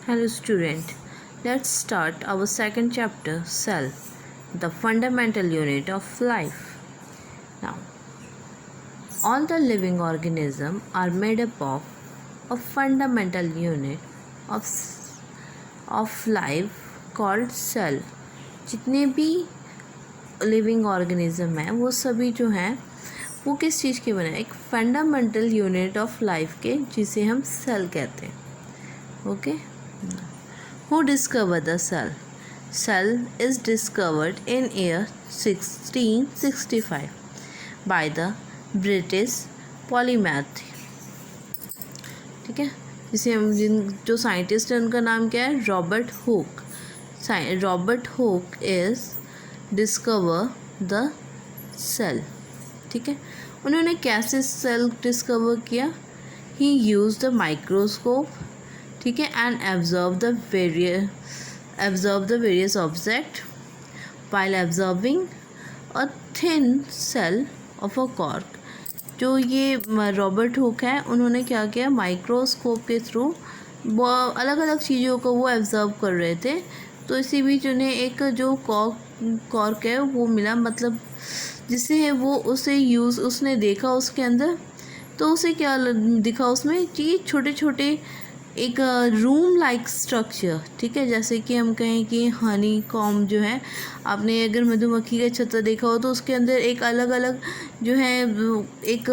Hello student, let's start our second chapter, cell, the fundamental unit of life. Now, all the living organisms are made up of a fundamental unit of life called cell. जितने भी living organism हैं वो सभी जो हैं वो किस चीज़ के बने, एक फंडामेंटल यूनिट ऑफ लाइफ के, जिसे हम सेल कहते हैं. Okay. Who discovered the cell? Cell is discovered in year 1665 by the British polymath. ठीक है, जिसे हम जो साइंटिस्ट हैं उनका नाम क्या है? Robert Hooke. Robert Hooke is discover the cell. ठीक है, उन्होंने कैसे सेल डिस्कवर किया? He use the microscope. ठीक है, and observe the various object while observing a thin cell of a cork. जो ये रॉबर्ट हुक है, उन्होंने क्या किया, माइक्रोस्कोप के थ्रू वो अलग अलग चीज़ों को वो ऑब्जर्व कर रहे थे. तो इसी बीच उन्हें एक जो कॉर्क है वो मिला, मतलब जिससे है वो उसने देखा उसके अंदर. तो उसे क्या दिखा उसमें कि छोटे छोटे एक रूम लाइक स्ट्रक्चर. ठीक है, जैसे कि हम कहें कि हनी कॉम जो है, आपने अगर मधुमक्खी का छत्ता देखा हो तो उसके अंदर एक अलग अलग जो है एक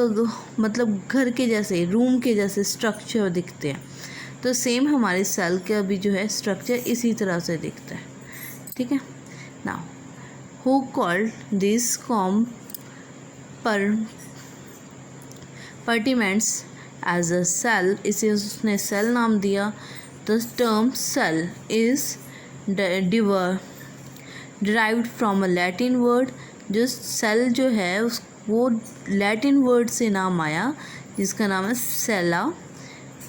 मतलब घर के जैसे, रूम के जैसे स्ट्रक्चर दिखते हैं. तो सेम हमारे सेल का भी जो है स्ट्रक्चर इसी तरह से दिखता है. ठीक है. Now who called this compartments as a cell, इसे उसने सेल नाम दिया. The term cell is derived from a Latin word. जो सेल जो है वो लैटिन वर्ड से नाम आया, जिसका नाम है सेला,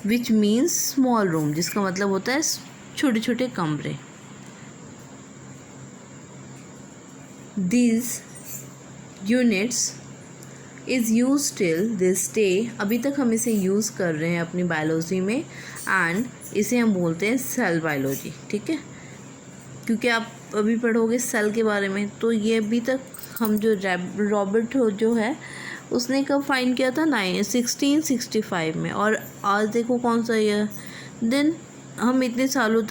विच मीन्स स्मॉल रूम, जिसका मतलब होता है छोटे छोटे कमरे. These units is use till this day. अभी तक हम इसे यूज़ कर रहे हैं अपनी बायोलॉजी में, एंड इसे हम बोलते हैं सेल बायोलॉजी. ठीक है, क्योंकि आप अभी पढ़ोगे सेल के बारे में. तो ये अभी तक हम जो रॉबर्ट जो है उसने कब फाइंड किया था? 1665 में. और आज देखो कौन सा ईयर. देन हम इतने सालों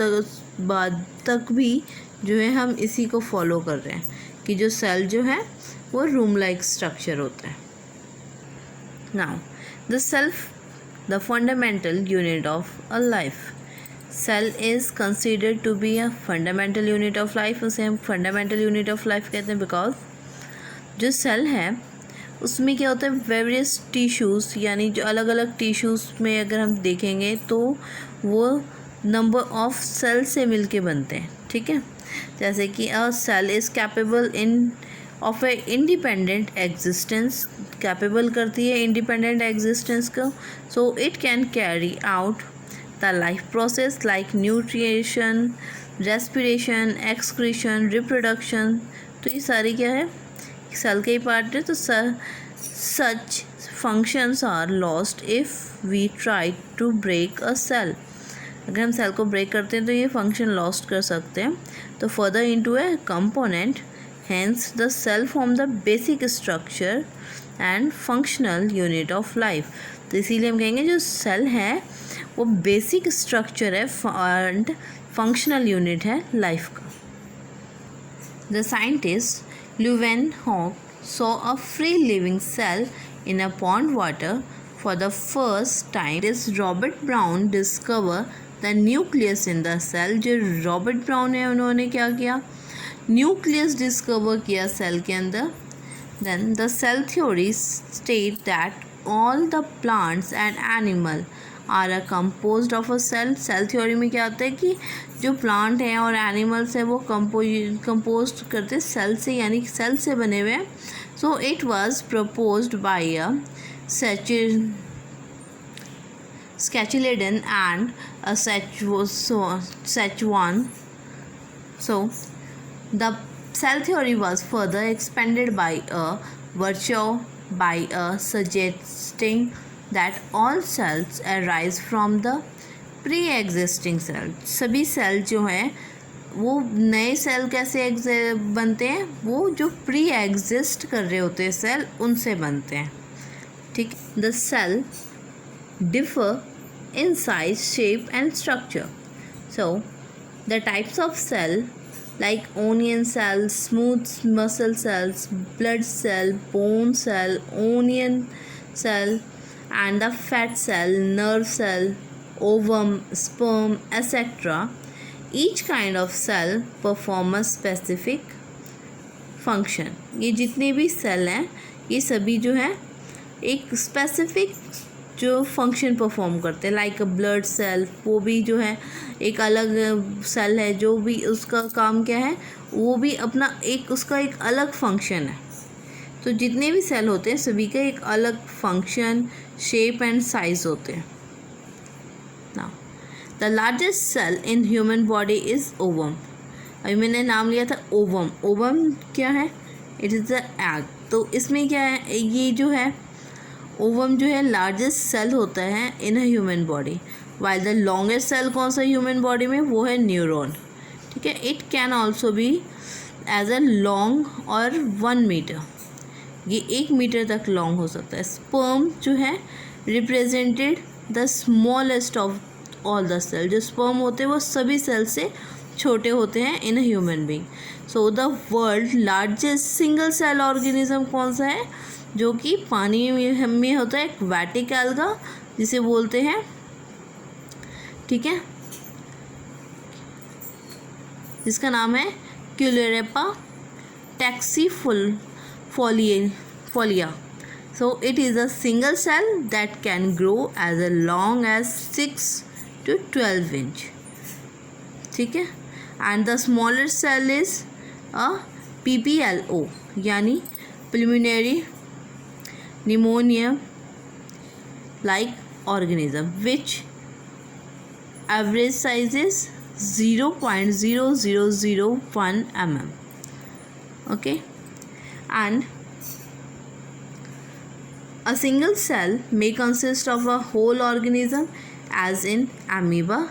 बाद तक भी जो है हम इसी को फॉलो कर रहे हैं कि जो सेल जो है वो रूम लाइक स्ट्रक्चर होता है. Now, the fundamental unit of a life. Cell is considered to be a fundamental unit of life. उसे हम fundamental unit of life कहते हैं because जो सेल है उसमें क्या होता है, वेरियस टिश्यूज़, यानी जो अलग अलग टिश्यूज़ में अगर हम देखेंगे तो वो नंबर ऑफ सेल से मिलके बनते हैं. ठीक है, जैसे कि a cell is capable of a independent existence, capable करती है इंडिपेंडेंट एग्जिस्टेंस को. So it can carry out the life process like nutrition, respiration, excretion, reproduction. तो ये सारी क्या है, सेल के ही पार्ट है. तो such functions are lost if we try to break a cell. अगर हम सेल को ब्रेक करते हैं तो ये फंक्शन लॉस्ट कर सकते हैं. तो further into A component, hence the cell form the basic structure and functional unit of life. तो इसीलिए हम कहेंगे जो सेल है वो बेसिक स्ट्रक्चर है एंड फंक्शनल यूनिट है लाइफ का. The scientist Leeuwenhoek saw a free living cell in a pond water for the first time. This Robert Brown discovered the nucleus in the cell. जो Robert brown है उन्होंने क्या किया, nucleus discover किया cell के अंदर. Then the cell theory state that all the plants and animal are a composed of a cell. Cell theory में क्या होता है कि जो प्लांट हैं और एनिमल्स हैं वो कंपोज करते सेल से, यानी सेल से बने हुए हैं. So it was proposed by a Sketcheliden and a Sachuan. So the cell theory was further expanded by suggesting that all cells arise from the pre existing cell, सभी cell जो हैं वो नए सेल कैसे बनते हैं, वो जो प्री एग्जिस्ट कर रहे होते हैं सेल उनसे बनते हैं, ठीक। The cell differ in size, shape and structure. So the types of cell like onion cells, smooth muscle cells, blood cell, bone cell, onion cell and the fat cell, nerve cell, ovum, sperm, etc. Each kind of cell perform a specific function. ये जितने भी cell हैं ये सभी जो है एक specific जो फंक्शन परफॉर्म करते हैं। लाइक ब्लड सेल, वो भी जो है एक अलग सेल है, जो भी उसका काम क्या है, वो भी अपना एक उसका एक अलग फंक्शन है। तो जितने भी सेल होते हैं सभी का एक अलग फंक्शन, शेप एंड साइज होते हैं। Now the largest cell in human body is ovum. अभी मैंने नाम लिया था ओवम। ओवम क्या है? It is the egg. तो इसमें क्या है, ये जो है ओवम जो है लार्जेस्ट सेल होता है in a human body. While the longest cell कौन सा ह्यूमन बॉडी में, वो है न्यूरॉन, ठीक है। It can also be as a long और 1 मीटर, ये 1 मीटर तक लॉन्ग हो सकता है। स्पर्म जो है represented the smallest of all the cell. जो स्पर्म होते हैं वो सभी सेल से छोटे होते हैं in a human being. So the world largest single cell organism कौन सा है, जो कि पानी में होता है, एक वैटिक एल्गा जिसे बोलते हैं, ठीक है, जिसका नाम है Caulerpa taxifolia. So it is a single cell that can grow as a long as 6 to 12 inch, ठीक है। And the smaller cell is a PPLO यानी pulmonary pneumonia like organism, which average size is 0.0001 mm. Okay, and a single cell may consist of a whole organism as in amoeba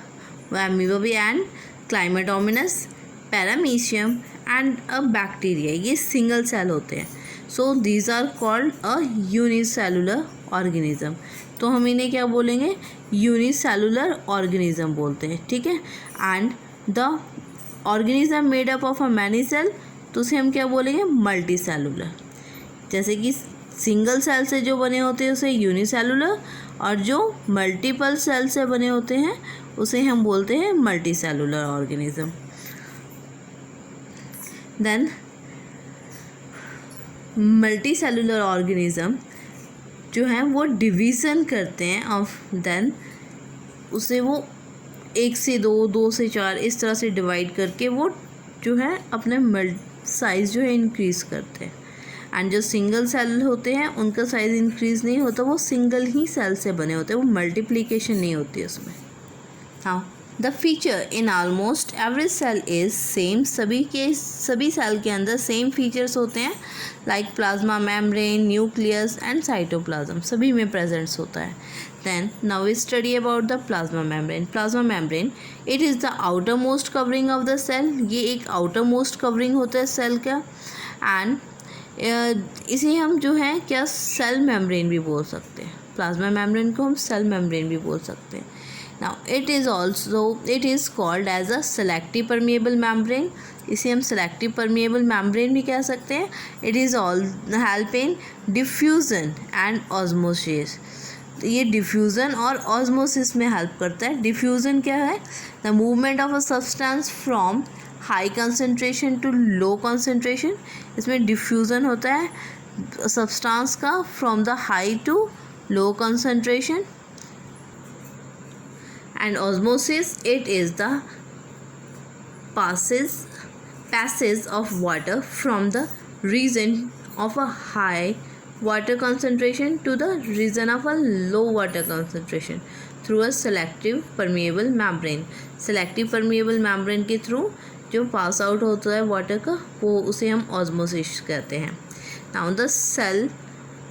and Chlamydomonas, Paramecium and a bacteria. ये single cell होते हैं. So these are called a unicellular organism. तो हम इन्हें क्या बोलेंगे, unicellular organism बोलते हैं, ठीक है। And the organism made up of a many cell, तो उसे हम क्या बोलेंगे, मल्टी सेलुलर। जैसे कि सिंगल सेल से जो बने होते हैं उसे यूनिसेलुलर, और जो मल्टीपल सेल से बने होते हैं उसे हम बोलते हैं multi cellular organism. Then multi cellular organism जो है वो डिवीज़न करते हैं ऑफ, देन उसे वो 1 से 2, 2 से 4 इस तरह से डिवाइड करके वो जो है अपने साइज़ जो है इंक्रीज़ करते हैं। एंड जो सिंगल सेल होते हैं उनका साइज़ इंक्रीज़ नहीं होता, वो सिंगल ही सेल से बने होते हैं, वो मल्टीप्लिकेशन नहीं होती उसमें। हाँ, the feature in almost every cell is same. सभी सेल के अंदर सेम फीचर्स होते हैं, like plasma membrane, nucleus and cytoplasm, सभी में प्रेजेंट्स होता है। Then now we study about the plasma membrane. Plasma membrane it is the outer most covering of the cell. ये एक आउटर मोस्ट कवरिंग होता है सेल का, एंड इसे हम जो है क्या सेल मेम्ब्रेन भी बोल सकते हैं। प्लाज्मा मेम्ब्रेन को हम सेल मेम्ब्रेन भी बोल सकते हैं। Now it is called as a selective permeable membrane. इसे हम selective permeable membrane भी कह सकते हैं. It is all help in diffusion and osmosis. ये diffusion और osmosis में help करता है. Diffusion क्या है? The movement of a substance from high concentration to low concentration. इसमें diffusion होता है substance का from the high to low concentration. And osmosis, it is the passage of water from the region of a high water concentration to the region of a low water concentration through a selective permeable membrane. Selective permeable membrane के through जो pass out होता है water का, वो उसे हम osmosis कहते हैं. Now the cell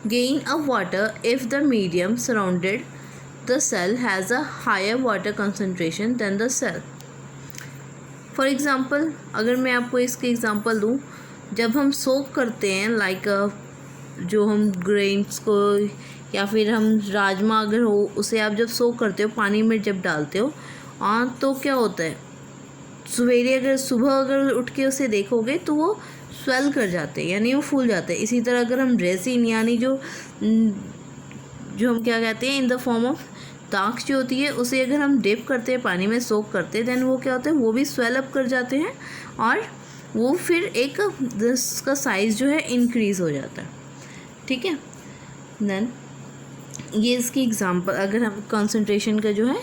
gain of water if the medium surrounded the cell has a higher water concentration than the cell. For example, अगर मैं आपको इसके एग्जांपल दूँ, जब हम सोक करते हैं जो हम ग्रेन्स को या फिर हम राजमा अगर हो उसे आप जब सोक करते हो पानी में जब डालते हो तो क्या होता है, सुबह अगर उठ के उसे देखोगे तो वो स्वेल कर जाते हैं, यानी वो फूल जाते हैं. इसी तरह अगर हम रेसिन यानी जो हम क्या कहते हैं इन द फॉर्म ऑफ दाख जो होती है उसे अगर हम डिप करते हैं पानी में सोक करते हैं देन वो क्या होता है, वो भी स्वेल अप कर जाते हैं और वो फिर एक इसका साइज़ जो है इंक्रीज़ हो जाता है. ठीक है. देन ये इसकी एग्जांपल अगर हम कंसंट्रेशन का जो है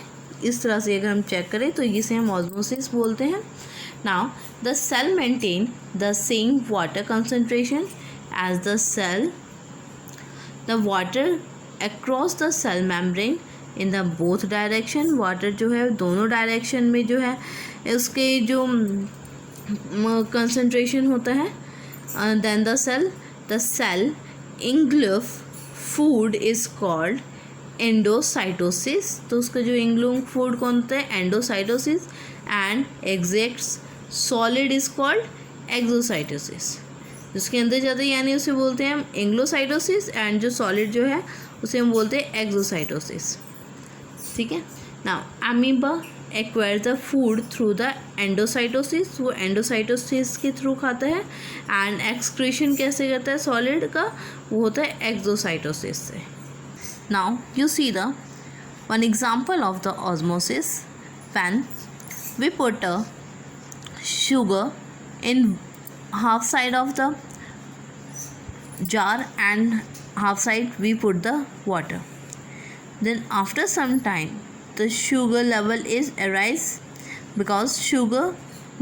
इस तरह से अगर हम चेक करें तो इसे हम ऑस्मोसिस बोलते हैं. Now the cell maintain the same water concentration as the cell. The water across the cell membrane in the both direction. Water जो है दोनों डायरेक्शन में जो है उसके जो कंसंट्रेशन होता है. Then the cell engulf food is called endocytosis. तो उसका जो इंग्लूफ फूड कौन होता है, endocytosis. And exacts solid is called exocytosis. जिसके अंदर जाता है यानी उसे बोलते हैं हम एंग्लोसाइटोसिस एंड जो सॉलिड जो है उसे हम बोलते हैं एक्सोसाइटोसिस. ठीक है. Now amoeba acquire the food through the endocytosis. वो एंडोसाइटोसिस के थ्रू खाता है. एंड एक्सक्रीशन कैसे करता है सॉलिड का, वो होता है एक्सोसाइटोसिस से. Now you see the one example of the osmosis. When we put a sugar in half side of the jar and half side we put the water. Then after some time the sugar level is arise because sugar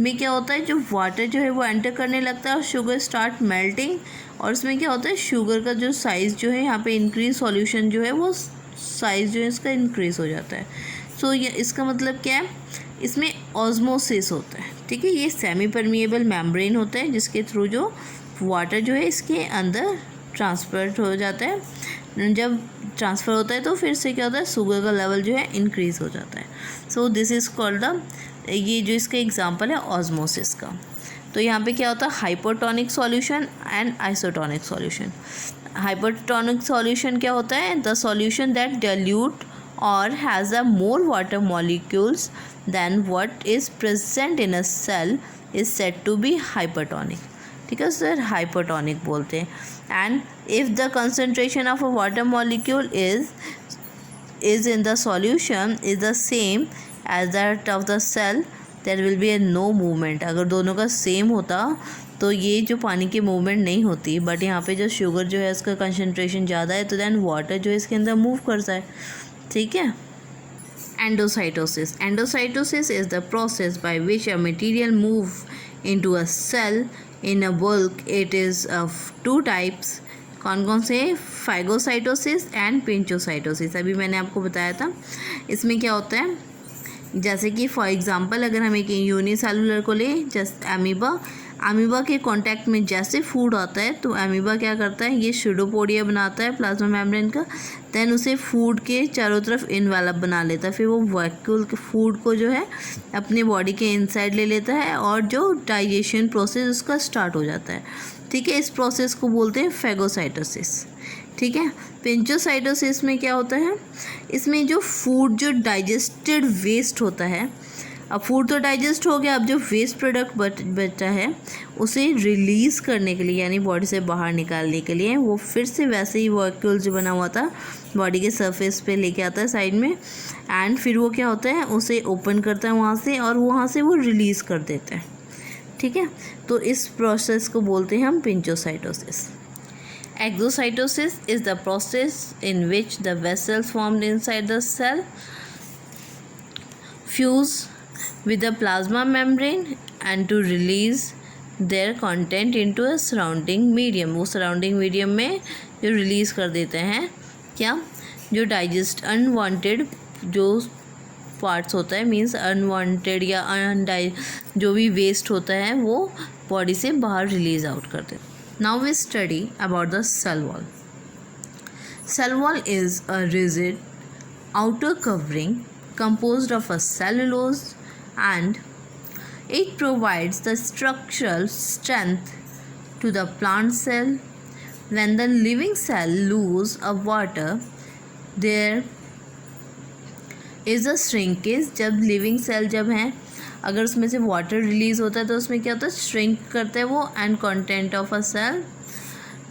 में क्या होता है, जो water जो है वो enter करने लगता है और शुगर स्टार्ट मेल्टिंग. और इसमें क्या होता है, शुगर का जो साइज़ जो है यहाँ पे इंक्रीज, सॉल्यूशन जो है वो साइज़ जो है इसका इंक्रीज़ हो जाता है. सो ये इसका मतलब क्या है, इसमें ऑस्मोसिस होता है. ठीक है. ये सेमी परमिएबल मेम्ब्रेन होता है जिसके थ्रू जो वाटर जो है इसके अंदर ट्रांसफर हो जाता है. जब ट्रांसफ़र होता है तो फिर से क्या होता है, शुगर का लेवल जो है इंक्रीज़ हो जाता है. So this is called the, ये जो इसका एग्जांपल है ऑस्मोसिस का. तो यहाँ पे क्या होता है, hypotonic solution and isotonic solution. Hypotonic solution क्या होता है, the solution that dilute or has a more water molecules than what is present in a cell is said to be hypertonic. ठीक है सर, हाइपोटोनिक बोलते हैं. And if the concentration of a water molecule is in the solution is the same as that of the cell, there will be a no movement. अगर दोनों का same होता तो ये जो पानी की मूवमेंट नहीं होती. बट यहाँ पे जो शुगर जो है इसका कंसंट्रेशन ज़्यादा है तो दैन वाटर जो है इसके अंदर मूव करता है. ठीक है. Endocytosis. Endocytosis is the process by which a material move into a cell in a bulk. It is of two types. कौन कौन से, फाइगोसाइटोसिस एंड पिंचोसाइटोसिस. अभी मैंने आपको बताया था. इसमें क्या होता है, जैसे कि फॉर एग्जांपल अगर हम एक यूनिसेलुलर को ले, जैसे अमीबा के कांटेक्ट में जैसे फूड आता है तो अमीबा क्या करता है, ये स्यूडोपोडिया बनाता है प्लाज्मा मेम्ब्रेन का. देन उसे फूड के चारों तरफ इन्वेलप बना लेता है. फिर वो वैक्यूल के फूड को जो है अपने बॉडी के इनसाइड ले लेता है और जो डाइजेशन प्रोसेस उसका स्टार्ट हो जाता है. ठीक है. इस प्रोसेस को बोलते हैं फेगोसाइटोसिस. ठीक है. पिंचोसाइटोसिस में क्या होता है, इसमें जो फूड जो डाइजेस्टेड वेस्ट होता है, अब फूड तो डाइजेस्ट हो गया, अब जो वेस्ट प्रोडक्ट बचा है उसे रिलीज़ करने के लिए यानी बॉडी से बाहर निकालने के लिए वो फिर से वैसे ही वॉक्यूल जो बना हुआ था बॉडी के सरफेस पे लेके आता है साइड में. एंड फिर वो क्या होता है, उसे ओपन करता है वहाँ से और वहाँ से वो रिलीज़ कर देता है. ठीक है. तो इस प्रोसेस को बोलते हैं हम pinocytosis. Exocytosis is the process in which the vessels formed inside the cell fuse with the plasma membrane and to release their content into a surrounding medium. वो surrounding medium में जो release कर देते हैं क्या, जो digest unwanted जो parts होता है, means unwanted या जो भी waste होता है वो body से बाहर release out कर देते हैं. Now we study about the cell wall. Cell wall is a rigid outer covering composed of a cellulose, and it provides the structural strength to the plant cell. When the living cell lose a water, there is a shrinkage. जब living cell जब हैं, अगर उसमें से water release होता है तो उसमें क्या होता है, श्रिंक करते हैं वो, and content of a cell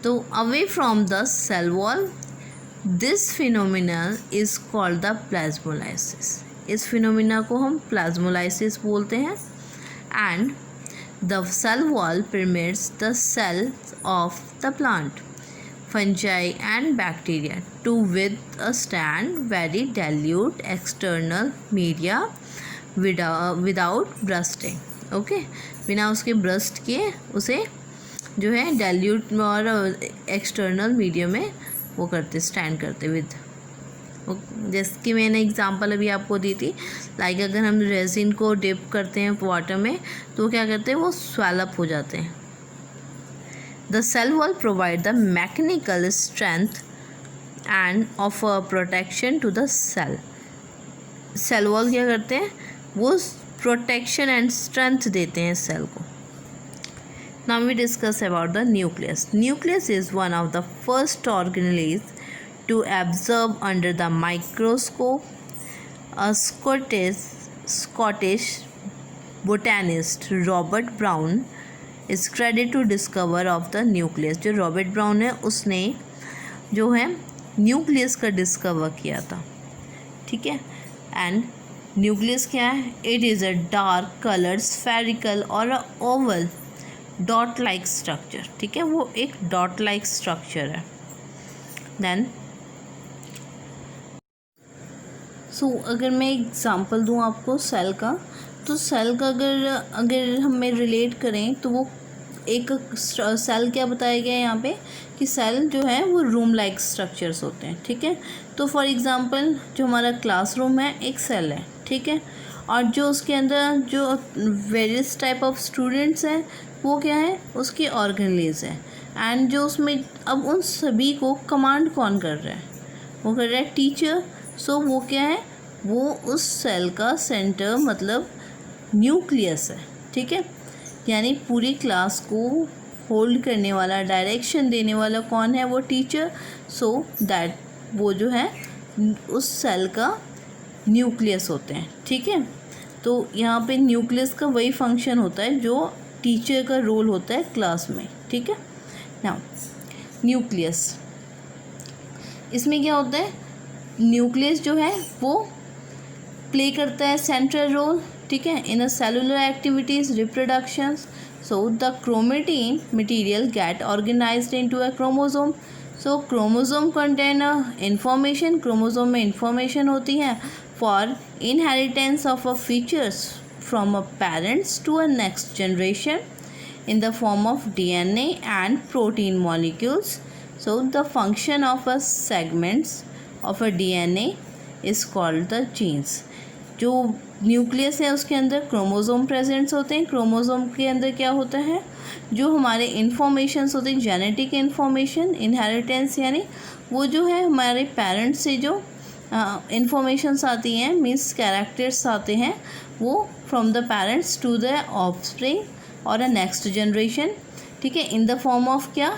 तो away from the cell wall. This phenomena is called the plasmolysis. इस फिनोमिना को हम प्लाज्मोलाइसिस बोलते हैं. And the cell wall permits the cells of the plant, fungi and bacteria to withstand very dilute external media without bursting. Okay, बिना उसके burst किए उसे जो है डाइल्यूट और एक्सटर्नल मीडियम में वो करते, स्टैंड करते विद. जैसे कि मैंने एग्जांपल अभी आपको दी थी, लाइक अगर हम रेजिन को डिप करते हैं वाटर में तो क्या करते हैं, वो स्वेलअप हो जाते हैं. The cell wall provide the mechanical strength and of protection to the cell. Cell wall क्या करते हैं, वो प्रोटेक्शन एंड स्ट्रेंथ देते हैं सेल को. Now we discuss about the nucleus. Nucleus is one of the first organelles to observe under the microscope. A Scottish botanist Robert Brown is credited to discover of the nucleus. जो Robert brown है उसने जो है nucleus का discover किया था. ठीक है. एंड न्यूक्लियस क्या है, it is a dark coloured spherical और अ ओवल डॉट लाइक स्ट्रक्चर. ठीक है, वो एक डॉट लाइक स्ट्रक्चर है. देन अगर मैं एग्जांपल दूँ आपको सेल का, तो सेल का अगर हमें रिलेट करें तो वो एक सेल क्या बताया गया है यहाँ पे कि सेल जो है वो रूम लाइक स्ट्रक्चर्स होते हैं. ठीक है, तो फॉर एग्जांपल जो हमारा क्लासरूम है एक सेल है. ठीक है, और जो उसके अंदर जो वेरियस टाइप ऑफ स्टूडेंट्स हैं वो क्या है, उसकी ऑर्गेनलीज है. एंड जो उसमें अब उन सभी को कमांड कौन कर रहा है, वो कर रहा है टीचर. सो वो क्या है, वो उस सेल का सेंटर मतलब न्यूक्लियस है. ठीक है, यानी पूरी क्लास को होल्ड करने वाला, डायरेक्शन देने वाला कौन है, वो टीचर. सो दैट वो जो है उस सेल का न्यूक्लियस होते हैं. ठीक है, तो यहाँ पे न्यूक्लियस का वही फंक्शन होता है जो टीचर का रोल होता है क्लास में. ठीक है. नाउ न्यूक्लियस, इसमें क्या होता है, न्यूक्लियस जो है वो प्ले करता है सेंट्रल रोल. ठीक है, in a cellular activities reproductions. So the chromatin material get organised into a chromosome. So chromosome contain information, chromosome में इंफॉर्मेशन होती है for inheritance of a features from a parents to a next generation in the form of DNA and protein molecules. So the function of a segments of a DNA is called the genes. जो nucleus है उसके अंदर chromosome presents होते हैं. Chromosome के अंदर क्या होता है, जो हमारे इंफॉर्मेशंस होते हैं, जेनेटिक इंफॉर्मेशन, इनहेरिटेंस यानी वो जो है हमारे पेरेंट्स से जो इंफॉर्मेशंस आती हैं, मीन्स कैरेक्टर्स आते हैं, वो from the parents to the offspring और अ नेक्स्ट जनरेशन. ठीक है, इन द फॉर्म ऑफ क्या,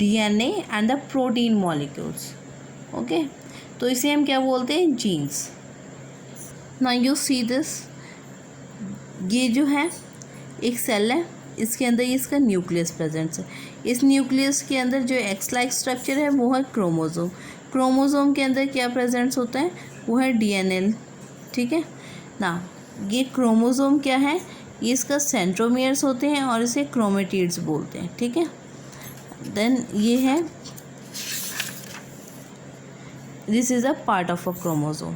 DNA and the protein molecules. Okay, तो इसे हम क्या बोलते हैं, genes. Now you see this, ये जो है एक सेल है, इसके अंदर इसका न्यूक्लियस प्रेजेंट्स है. इस न्यूक्लियस के अंदर जो एक्स लाइक स्ट्रक्चर है वो है क्रोमोसोम. क्रोमोसोम के अंदर क्या प्रेजेंट्स होता है, वो है DNA. ठीक है ना, ये क्रोमोसोम क्या है, ये इसका सेंट्रोमियर्स होते हैं और इसे क्रोमेटिड्स बोलते हैं. ठीक है, देन ये है, this is a part of a chromosome.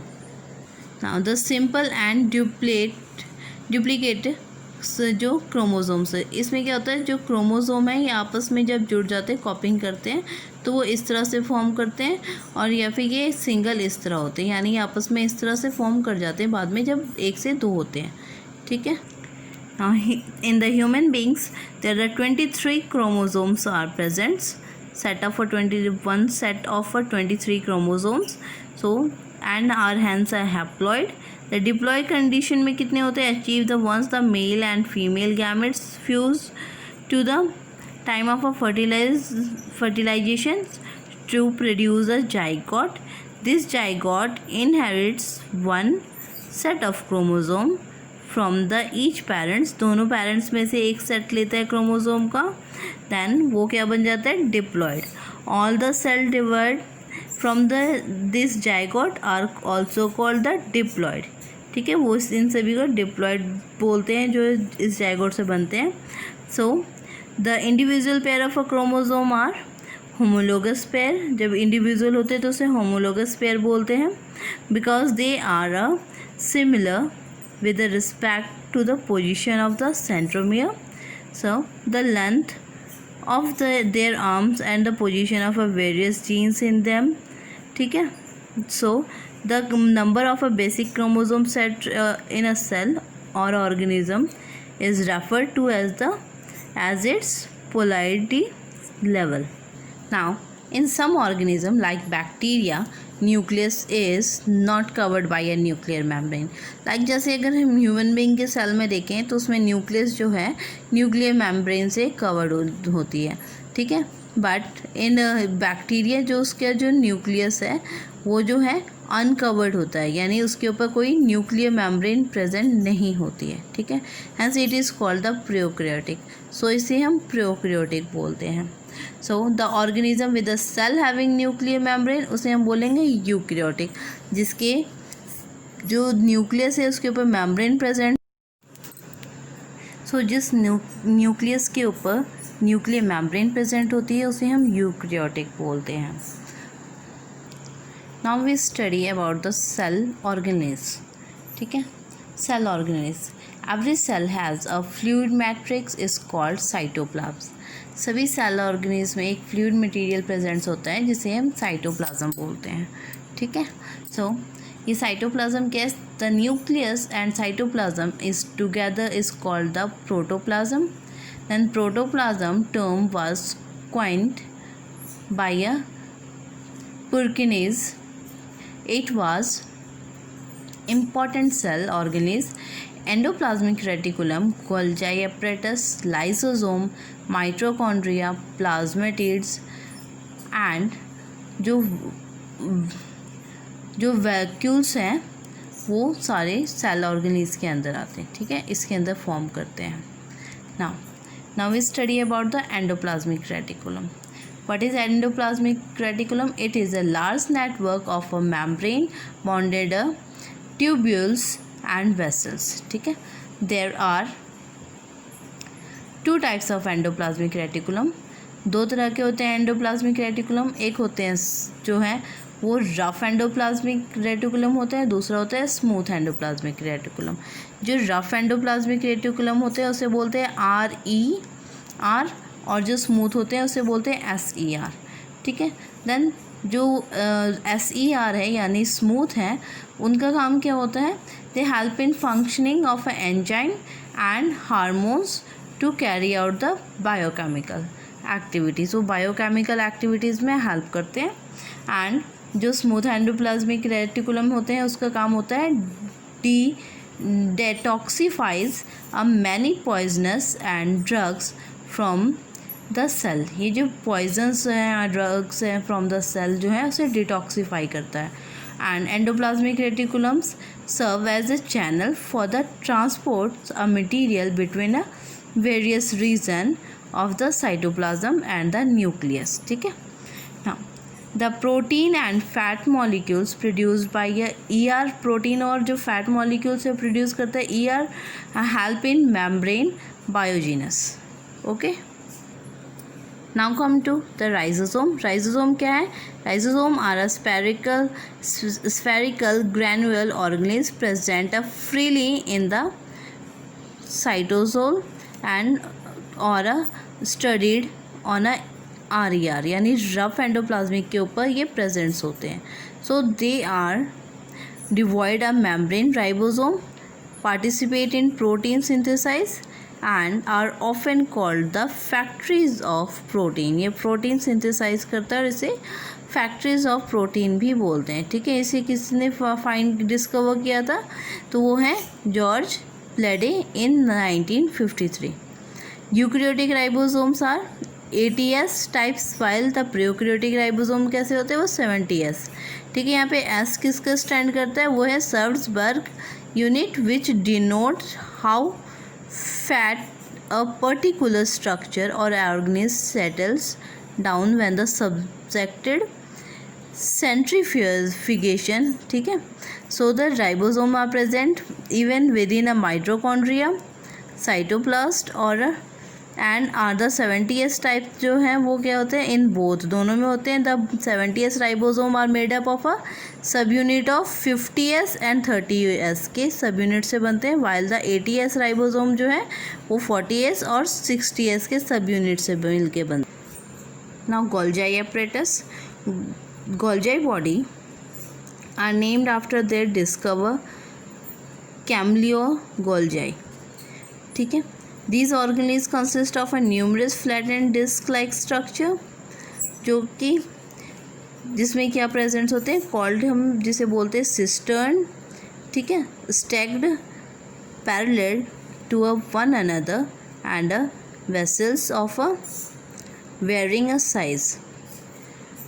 Now the simple and duplicate जो क्रोमोसोम्स है, इसमें क्या होता है, जो क्रोमोसोम है ये आपस में जब जुड़ जाते हैं, कॉपिंग करते हैं, तो वो इस तरह से फॉर्म करते हैं. और या फिर ये सिंगल इस तरह होते हैं, यानी आपस में इस तरह से फॉर्म कर जाते हैं बाद में जब 1 से 2 होते हैं. ठीक है. In the human beings there are 23 chromosomes are presents, set of a 21 set of a 23 chromosomes. So and are hence are haploid. The diploid condition में कितने होते हैं? Achieve the once the male and female gametes fuse to the time of a fertilization to produce a zygote. This zygote inherits one set of chromosome from the each parents. दोनों parents में से एक set लेता है chromosome का, then वो क्या बन जाता है? Diploid. All the cell divide from this zygote are also called the diploid. ठीक है, वो इन सभी को डिप्लॉयड बोलते हैं जो इस जाइगोट से बनते हैं। So the individual pair of a chromosome are homologous pair. जब इंडिविजुअल होते हैं तो उसे होमोलोगस पेयर बोलते हैं, because they are a similar with respect to the position of the centromere. So the length of their arms and the position of a various genes in them. ठीक है, so the number of a basic chromosome set in a cell or organism is referred to as its polarity level. Now in some organism like bacteria, nucleus is not covered by a nuclear membrane. Like जैसे अगर हम human being के cell में देखें तो उसमें nucleus जो है न्यूक्लियर मेम्ब्रेन से कवर्ड होती है। ठीक है, बट इन बैक्टीरिया जो उसका जो न्यूक्लियस है वो जो है अनकवर्ड होता है, यानी उसके ऊपर कोई न्यूक्लियर मेम्ब्रेन प्रेजेंट नहीं होती है। ठीक है, hence it is called the prokaryotic. So इसे हम प्रोकैरियोटिक बोलते हैं। So the organism with the cell having nuclear membrane उसे हम बोलेंगे यूकैरियोटिक, जिसके जो न्यूक्लियस है उसके ऊपर मेम्ब्रेन प्रेजेंट। सो जिस न्यूक्लियस के ऊपर न्यूक्लियर मेम्ब्रेन प्रेजेंट होती है उसे हम यूकैरियोटिक बोलते हैं। Now we study about the cell organelles. ठीक है, cell organelles. Every cell has a fluid matrix is called cytoplasm. सभी सेल ऑर्गेनिज्म में एक फ्लूइड मटेरियल प्रेजेंट होता है जिसे हम साइटोप्लाज्म बोलते हैं। ठीक है, सो ये साइटोप्लाज्म क्या है? The nucleus and cytoplasm is together is called the protoplasm. Then protoplasm term was coined by a Purkinje. It was important cell organism endoplasmic reticulum, Golgi apparatus, lysosome, mitochondria, plasmatids and जो vacuoles हैं वो सारे cell organism के अंदर आते हैं। ठीक है, इसके अंदर फॉर्म करते हैं। Now we study about the endoplasmic reticulum. What is endoplasmic reticulum? It is a large network of a membrane bonded tubules and vessels. ठीक है, there are two types of endoplasmic reticulum. दो तरह के होते हैं endoplasmic reticulum. एक होते हैं जो है वो रफ एंडोप्लाज्मिक रेटिकुलम होता है, दूसरा होता है स्मूथ एंडोप्लाज्मिक रेटिकुलम। जो रफ एंडोप्लाज्मिक रेटिकुलम होते हैं उसे बोलते हैं RER, और जो स्मूथ होते हैं उसे बोलते हैं SER। ठीक है, देन जो SER है यानी स्मूथ है उनका काम क्या होता है? They help in functioning of a enzyme and hormones to carry out the biochemical activities. वो बायोकेमिकल एक्टिविटीज़ में हेल्प करते हैं। एंड जो स्मूथ एंडोप्लाज्मिक रेटिकुलम होते हैं उसका काम होता है detoxifies a many poisonous and drugs from the cell. ये जो पॉइजन्स हैं, ड्रग्स हैं फ्रॉम द सेल जो है उसे डिटॉक्सिफाई करता है। And endoplasmic reticulums serve as a channel for the transport a material between a various region of the cytoplasm and the nucleus. ठीक है, the protein and fat molecules produced by ER, protein और जो fat molecules है produce करता है ER, help in membrane biogenesis. Okay, now come to the ribosome. Ribosome क्या है? Ribosome are a spherical granular organism present freely in the cytosol and or studied on a RER, यानी rough endoplasmic के ऊपर ये presents होते हैं। So they are devoid a membrane ribosome, participate in protein synthesize and are often called the factories of protein. ये protein synthesize करता है और इसे फैक्ट्रीज ऑफ प्रोटीन भी बोलते हैं, ठीक है। इसे किसने फाइंड डिस्कवर किया था, तो वो है George Palade in 1953। Eukaryotic ribosomes are 80S types while the prokaryotic ribosome कैसे होते हैं, वो 70S, ठीक है। यहाँ पे S किसका स्टैंड करता है, वो है Svedberg unit which denote how fast a particular structure और organism settles down when the subjected centrifugation, ठीक है। So the ribosome are present even within a mitochondria, cytoplast और and are the 70S type जो हैं वो क्या होते हैं, इन बोथ दोनों में होते हैं। The 70S ribosome are made up of a sub unit of 50S and 30S के सब यूनिट से बनते हैं, वाइल द 80S राइबोसोम जो है वो 40S और 60S के सब यूनिट से मिल के बनते हैं। Now Golgi apparatus, Golgi body are named after their discoverer Camillo Golgi, ठीक है। These organelles consist of a numerous flattened disc-like structure, जो कि जिसमें क्या प्रेजेंट्स होते हैं, कॉल्ड हम जिसे बोलते हैं सिस्टर्न, ठीक है, stacked parallel to a one another and a vessels of a varying a size.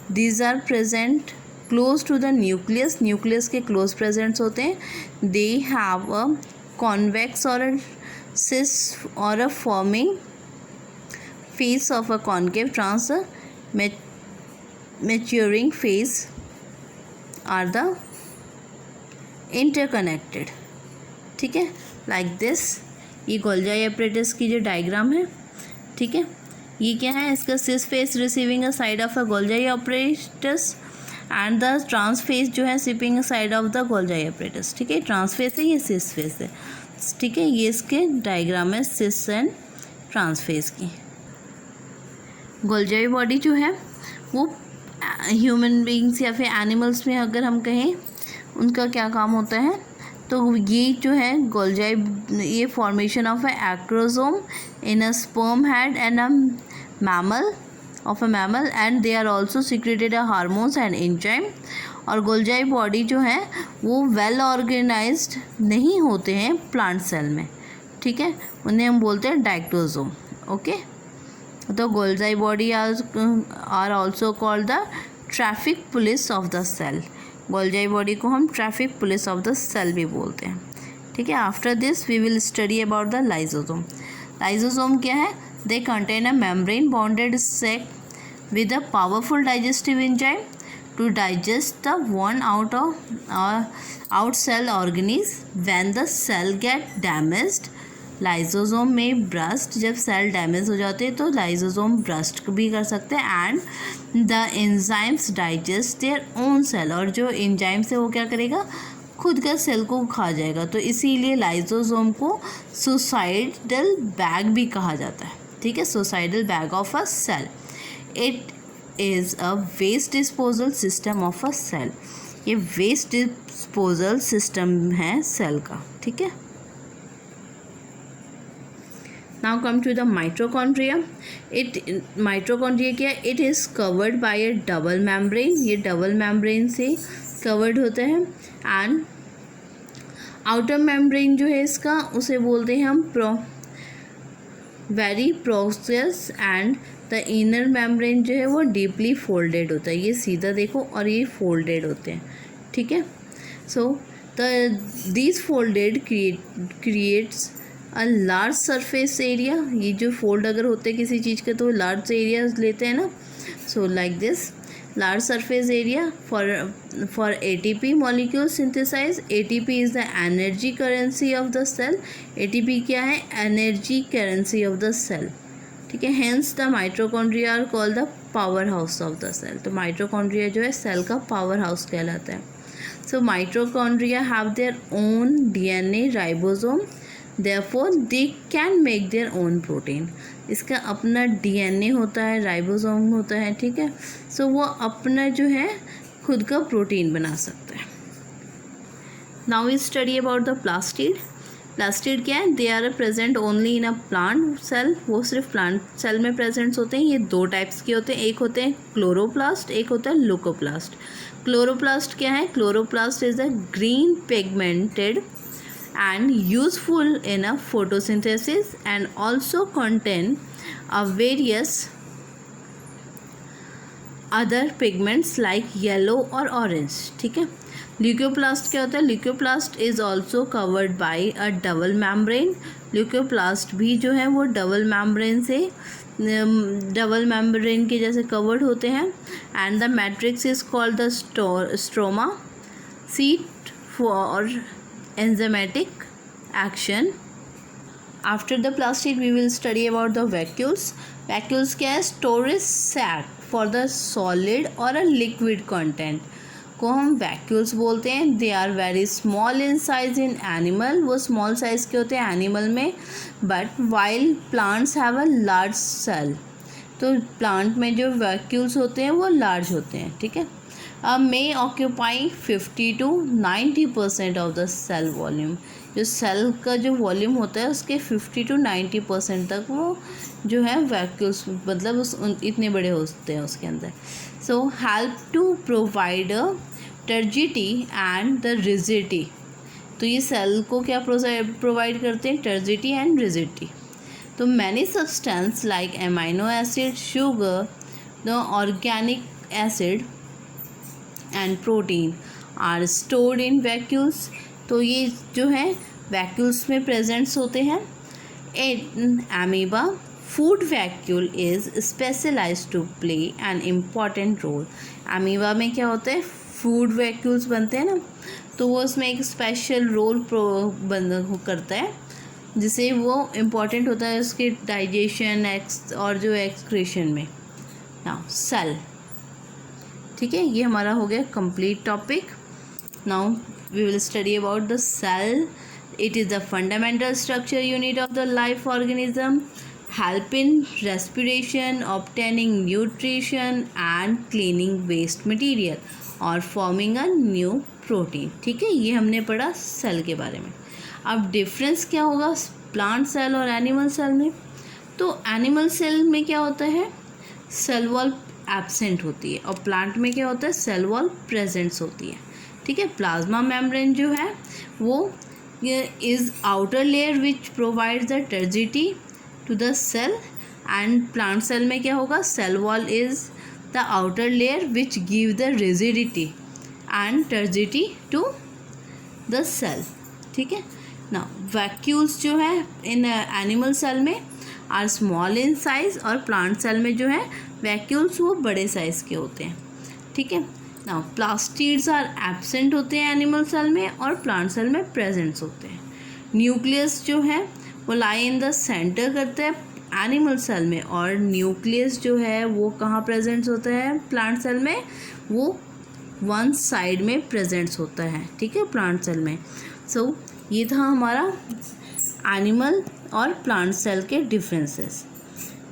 These are present close to the nucleus, nucleus के close presents होते हैं। They have a convex or a cis or a forming face of a concave trans maturing phase are the interconnected, ठीक है, like this। ये गोल्जाई apparatus की जो diagram है, ठीक है, ये क्या है, इसका cis face receiving a side of a Golgi apparatus and the trans face जो है shipping a side of the Golgi apparatus, ठीक है। ट्रांस फेस है, ये सिस फेस है, ठीक है। ये इसके डायग्राम है सिस एंड ट्रांस फेस की। गोल्जाई बॉडी जो है वो ह्यूमन बींग्स या फिर एनिमल्स में अगर हम कहें उनका क्या काम होता है, तो ये जो है गोल्जाई, ये formation of a acrosome in a sperm head and a mammal of a mammal and they are also secreted a hormones and enzyme। और गोल्जाई बॉडी जो है वो वेल ऑर्गेनाइज्ड नहीं होते हैं प्लांट सेल में, ठीक है, उन्हें हम बोलते हैं डायक्टोसोम, ओके। तो Golgi body are also called the traffic police of the cell. Golgi body को हम traffic police of the cell भी बोलते हैं, ठीक है। After this we will study about the lysosome. Lysosome क्या है, they contain a membrane bonded sac with a powerful digestive enzyme to digest the worn out cell organism when the cell get damaged। Lysosome में burst, जब cell damage हो जाते हैं तो lysosome burst भी कर सकते हैं and the enzymes digest their own cell, और जो एंजाइम्स है वो क्या करेगा, खुद का सेल को खा जाएगा। तो इसीलिए लाइजोसोम को सुसाइडल बैग भी कहा जाता है, ठीक है, suicidal bag of a cell. It is a waste disposal system of a cell. ये वेस्ट डिस्पोजल सिस्टम है सेल का, ठीक है। Now come to the mitochondria. Mitochondria क्या, it is covered by a double membrane. ये double membrane से covered होता है एंड आउटर मेम्ब्रेन जो है इसका, उसे बोलते हैं हम very process and the inner membrane जो है वो डीपली फोल्डेड होता है। ये सीधा देखो और ये फोल्डेड होते हैं, ठीक है। So these folded creates a large surface area. ये जो फोल्ड अगर होते हैं किसी चीज़ के तो लार्ज एरिया लेते हैं ना, so like this large surface area for ATP molecule synthesize। ATP is the energy currency of the cell। ATP क्या है, energy currency of the cell, ठीक है। hence the mitochondria are called the power house of the cell। तो mitochondria जो है cell का power house कहलाता है। so mitochondria have their own DNA ribosome, therefore they can make their own protein। इसका अपना डीएनए होता है, राइबोसोम होता है, ठीक है। सो वो अपना जो है खुद का प्रोटीन बना सकता है। Now we study about the plastid. Plastid क्या है, they are present only in a plant cell, वो सिर्फ प्लांट सेल में प्रेजेंट होते हैं। ये दो टाइप्स के होते हैं, एक होते हैं क्लोरोप्लास्ट, एक होता है लुकोप्लास्ट। क्लोरोप्लास्ट क्या है, chloroplast is a green pigmented and useful in a photosynthesis and also contain a various other pigments like yellow or orange, ठीक है। ल्यूकोप्लास्ट क्या होता है, leucoplast is also covered by a double membrane. Leucoplast भी जो है वो double membrane के जैसे कवर्ड होते हैं। And the matrix is called the stroma seat for enzymatic action. After the plastic we will study about the vacuoles. Vacuoles क्या है, storage sac for the solid or a liquid content को हम vacuoles बोलते हैं। They are very small in size in animal, वो small size के होते हैं animal में, but while plants have a large cell, तो plant में जो vacuoles होते हैं वो large होते हैं, ठीक है। may occupy 50 to 90% of the cell volume, जो सेल का जो वॉल्यूम होता है उसके 50 to 90% तक वो जो है वैक्यूल्स मतलब इतने बड़े होते हैं उसके अंदर। So help to provide turgidity and the rigidity, तो ये सेल को क्या प्रोवाइड करते हैं, टर्जिटी एंड रिजिडिटी। तो many substance like amino acid, sugar, the organic acid and protein are stored in vacuoles, तो ये जो है वैक्यूल्स में प्रेजेंट्स होते हैं। In amoeba food vacuole is specialised to play an important role. Amoeba में क्या होता है, फूड वैक्यूल्स बनते हैं ना, तो वो उसमें एक स्पेशल रोल करता है जिसे वो इम्पॉर्टेंट होता है उसके डाइजेशन और जो एक्सक्रीशन में। नाउ सेल, ठीक है, ये हमारा हो गया complete topic. Now we will study about the cell. It is the fundamental structure unit of the life organism, help in respiration, obtaining nutrition and cleaning waste material और forming a new protein, ठीक है। ये हमने पढ़ा cell के बारे में। अब डिफरेंस क्या होगा प्लांट सेल और एनिमल सेल में, तो एनिमल सेल में क्या होता है, सेल वॉल एब्सेंट होती है और प्लांट में क्या होता है, सेल वॉल प्रेजेंट्स होती है, ठीक है। प्लाज्मा मेम्ब्रेन जो है वो is outer layer which provides the turgidity to the cell, and plant cell में क्या होगा, cell wall is the outer layer which give the rigidity and turgidity to the cell, ठीक है ना। वैक्यूल्स जो है इन एनिमल सेल में are small in size और प्लांट सेल में जो है वैक्यूल्स वो बड़े साइज़ के होते हैं, ठीक है ना। प्लास्टिड्स आर एब्सेंट होते हैं एनिमल सेल में और प्लांट सेल में प्रेजेंट्स होते हैं। न्यूक्लियस जो है वो लाई इन द सेंटर करते हैं एनिमल सेल में, और न्यूक्लियस जो है वो कहाँ प्रेजेंट्स होता है प्लांट सेल में, वो वन साइड में प्रेजेंट्स होता है, ठीक है, प्लांट सेल में। सो ये था हमारा एनिमल और प्लांट सेल के डिफरेंसेस,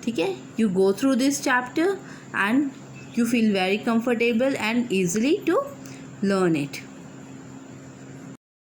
ठीक है। You go through this chapter and you feel very comfortable and easily to learn it.